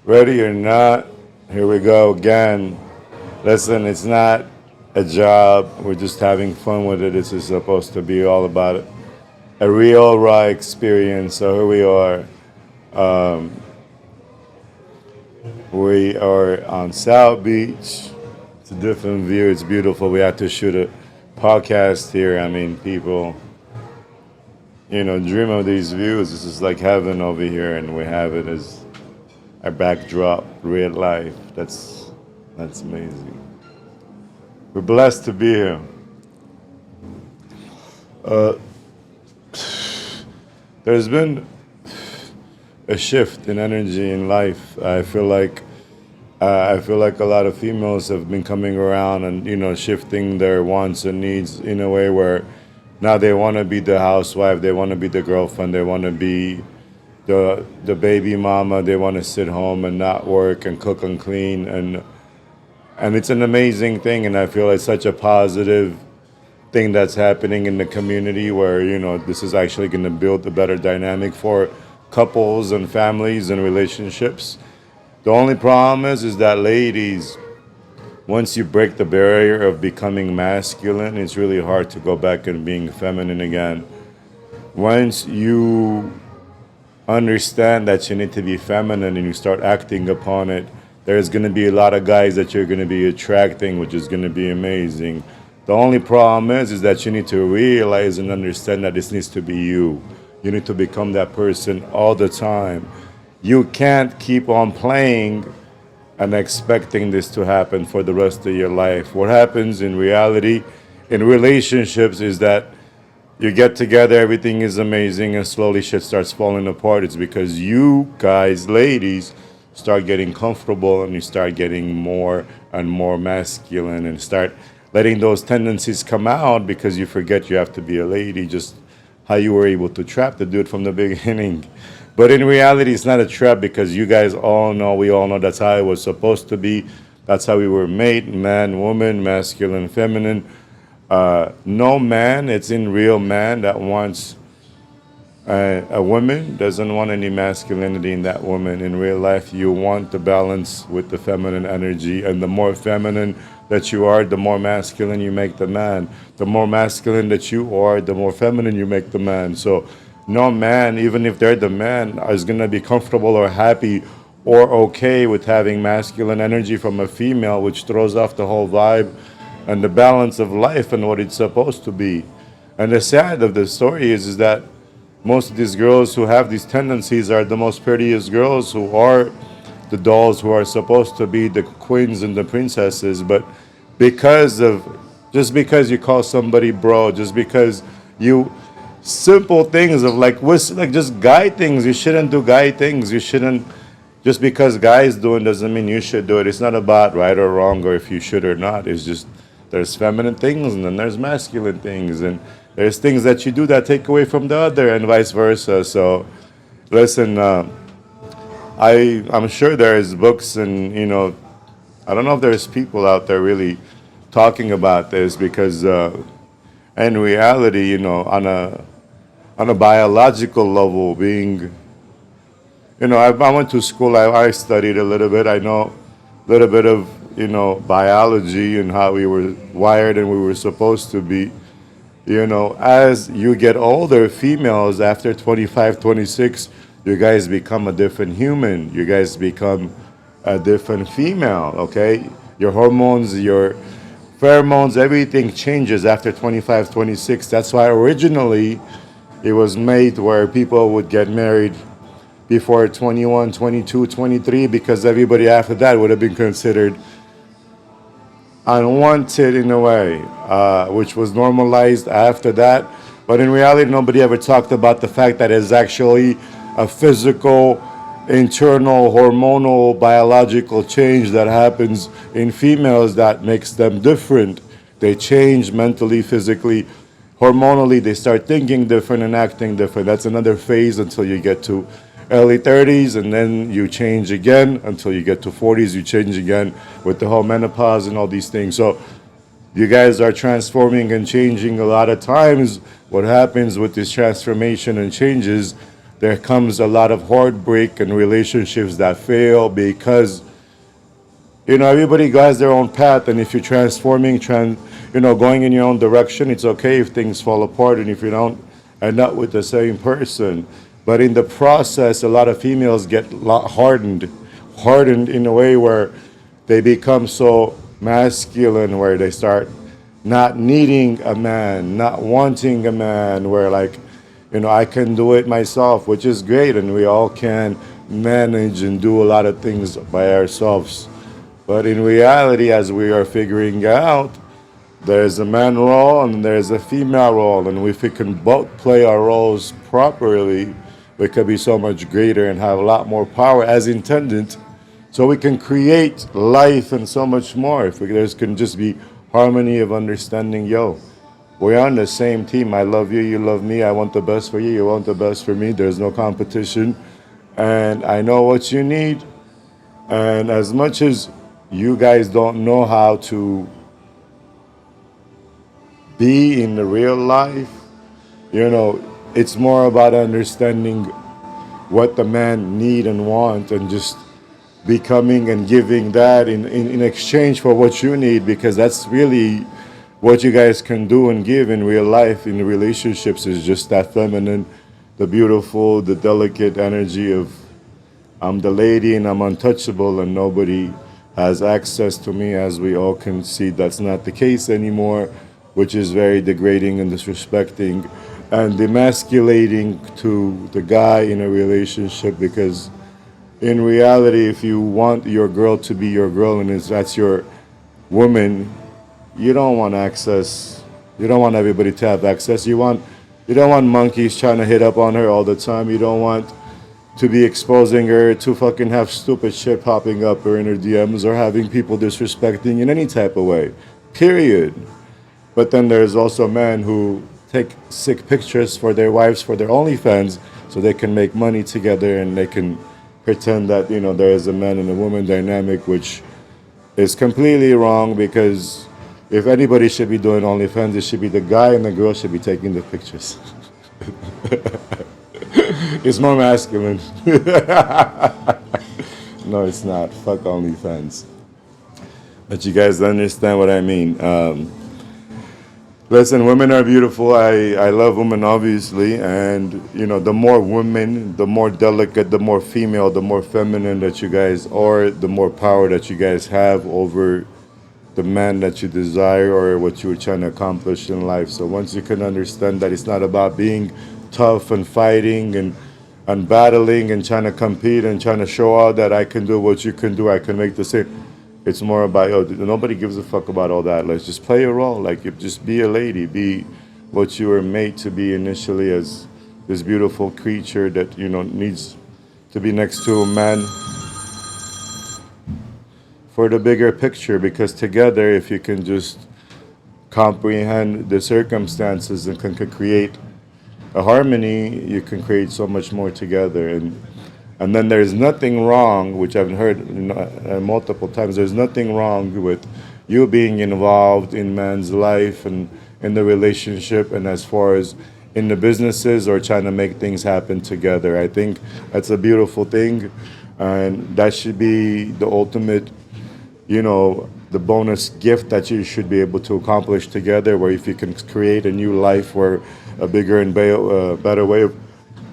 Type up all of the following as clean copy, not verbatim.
Ready or not, here we go again. Listen, it's not a job. We're just having fun with it. This is supposed to be all about it. A real raw experience. So here we are. We are on South Beach. It's a different view. It's beautiful. We had to shoot a podcast here. I mean, people, dream of these views. This is like heaven over here, and we have it as our backdrop, real life. That's amazing. We're blessed to be here. There's been a shift in energy in life. I feel like a lot of females have been coming around and shifting their wants and needs in a way where now they want to be the housewife, they want to be the girlfriend, they want to be the baby mama, they want to sit home and not work and cook and clean and it's an amazing thing, and I feel it's such a positive thing that's happening in the community where this is actually going to build a better dynamic for couples and families and relationships. The only problem is that ladies, once you break the barrier of becoming masculine, it's really hard to go back and being feminine again. Once you understand that you need to be feminine and you start acting upon it, there's going to be a lot of guys that you're going to be attracting, which is going to be amazing. The only problem is that you need to realize and understand that this needs to be you. You need to become that person all the time. You can't keep on playing and expecting this to happen for the rest of your life. What happens in reality, in relationships, is that you get together, everything is amazing, and slowly shit starts falling apart. It's because you guys, ladies, start getting comfortable and you start getting more and more masculine and start letting those tendencies come out because you forget you have to be a lady, just how you were able to trap the dude from the beginning. But in reality, it's not a trap because you guys we all know that's how it was supposed to be. That's how we were made, man, woman, masculine, feminine. No man, it's in real man that wants a woman doesn't want any masculinity in that woman. In real life, you want the balance with the feminine energy, and the more feminine that you are, the more masculine you make the man. The more masculine that you are, the more feminine you make the man. So no man, even if they're the man, is going to be comfortable or happy or okay with having masculine energy from a female, which throws off the whole vibe and the balance of life and what it's supposed to be. And the sad of the story is that most of these girls who have these tendencies are the most prettiest girls, who are the dolls, who are supposed to be the queens and the princesses. But just because you call somebody bro, just because you simple things of like just guy things, you shouldn't do guy things. You shouldn't, just because guys do it doesn't mean you should do it. It's not about right or wrong or if you should or not. It's just there's feminine things and then there's masculine things, and there's things that you do that take away from the other and vice versa. So listen, I'm sure there's books and I don't know if there's people out there really talking about this because in reality, on a biological level, being, I went to school, I studied a little bit, I know a little bit of, biology and how we were wired and we were supposed to be. As you get older, females after 25, 26, you guys become a different human. You guys become a different female, okay? Your hormones, your pheromones, everything changes after 25, 26. That's why originally it was made where people would get married before 21, 22, 23, because everybody after that would have been considered unwanted in a way, which was normalized after that. But in reality, nobody ever talked about the fact that it's actually a physical, internal, hormonal, biological change that happens in females that makes them different. They change mentally, physically, hormonally. They start thinking different and acting different. That's another phase until you get to early 30s, and then you change again until you get to 40s. You change again with the whole menopause and all these things. So you guys are transforming and changing a lot of times. What happens with this transformation and changes, there comes a lot of heartbreak and relationships that fail because everybody has their own path, and if you're going in your own direction, it's okay if things fall apart and if you don't end up with the same person. But in the process, a lot of females get hardened in a way where they become so masculine, where they start not needing a man, not wanting a man, where like, I can do it myself, which is great, and we all can manage and do a lot of things by ourselves. But in reality, as we are figuring out, there's a man role and there's a female role, and if we can both play our roles properly, we could be so much greater and have a lot more power as intended. So we can create life and so much more. If there can just be harmony of understanding, we're on the same team. I love you, you love me. I want the best for you, you want the best for me. There's no competition, and I know what you need. And as much as you guys don't know how to be in the real life, it's more about understanding what the man need and want, and just becoming and giving that in exchange for what you need, because that's really what you guys can do and give in real life, in relationships, is just that feminine, the beautiful, the delicate energy of I'm the lady and I'm untouchable and nobody has access to me. As we all can see, that's not the case anymore, which is very degrading and disrespecting and demasculating to the guy in a relationship. Because in reality, if you want your girl to be your girl and that's your woman, you don't want access. You don't want everybody to have access. You don't want monkeys trying to hit up on her all the time. You don't want to be exposing her to fucking have stupid shit popping up or in her DMs, or having people disrespecting in any type of way. Period. But then there's also men who take sick pictures for their wives for their OnlyFans so they can make money together, and they can pretend that there is a man and a woman dynamic, which is completely wrong. Because if anybody should be doing OnlyFans, it should be the guy, and the girl should be taking the pictures. It's more masculine. No, it's not. Fuck OnlyFans. But you guys understand what I mean. Listen, women are beautiful. I love women, obviously. And, the more women, the more delicate, the more female, the more feminine that you guys are, the more power that you guys have over the man that you desire or what you were trying to accomplish in life. So once you can understand that it's not about being tough and fighting and battling and trying to compete and trying to show out that I can do what you can do, I can make the same. It's more about, nobody gives a fuck about all that. Let's just play a role. Like, just be a lady. Be what you were made to be initially, as this beautiful creature that, needs to be next to a man for the bigger picture. Because together, if you can just comprehend the circumstances and can create a harmony, you can create so much more together. And then there's nothing wrong, which I've heard multiple times, there's nothing wrong with you being involved in man's life and in the relationship, and as far as in the businesses or trying to make things happen together. I think that's a beautiful thing, and that should be the ultimate, the bonus gift that you should be able to accomplish together, where if you can create a new life or a bigger and better way of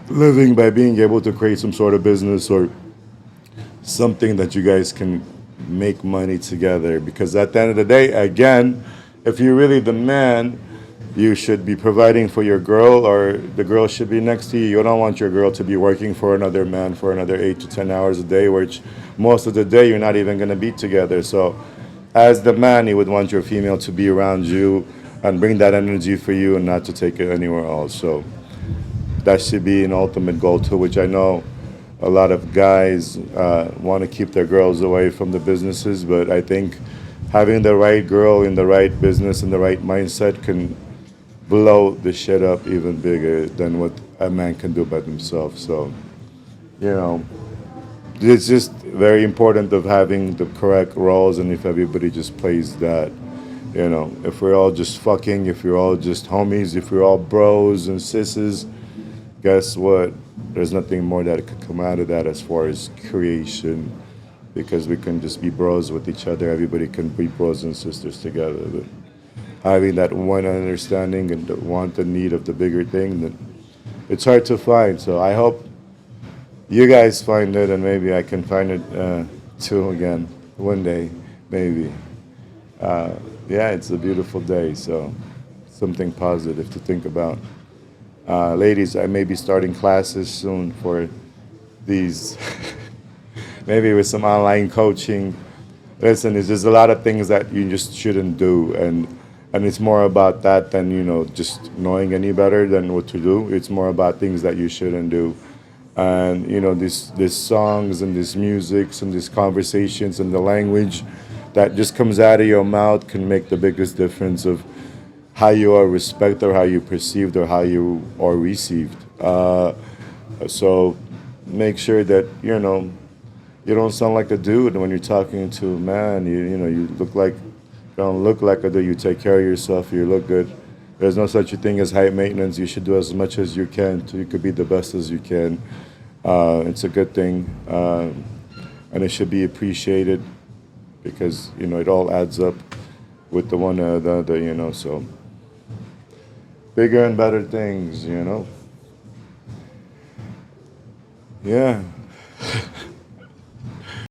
living by being able to create some sort of business or something that you guys can make money together. Because at the end of the day, again, if you're really the man, you should be providing for your girl, or the girl should be next to you. You don't want your girl to be working for another man for another 8 to 10 hours a day, which most of the day you're not even going to be together. So as the man, you would want your female to be around you and bring that energy for you and not to take it anywhere else. So that should be an ultimate goal too, which I know a lot of guys want to keep their girls away from the businesses, but I think having the right girl in the right business and the right mindset can blow the shit up even bigger than what a man can do by himself. So, it's just very important of having the correct roles, and if everybody just plays that, if we're all just fucking, if we're all just homies, if we're all bros and sisses, guess what? there's nothing more that could come out of that as far as creation, because we can just be bros with each other. Everybody can be bros and sisters together. But having that one understanding and the want and need of the bigger thing, then it's hard to find. So I hope you guys find it, and maybe I can find it too again one day, maybe. Yeah, it's a beautiful day, so something positive to think about. Ladies, I may be starting classes soon for these, maybe with some online coaching. Listen, it's just a lot of things that you just shouldn't do, and it's more about that than just knowing any better than what to do. It's more about things that you shouldn't do, and these songs and these musics and these conversations and the language that just comes out of your mouth can make the biggest difference of how you are respected or how you perceived or how you are received. So make sure that you don't sound like a dude when you're talking to a man. You don't look like a dude. You take care of yourself. You look good. There's no such a thing as high maintenance. You should do as much as you can so you could be the best as you can. It's a good thing, and it should be appreciated because it all adds up with the one or the other. So bigger and better things. Yeah.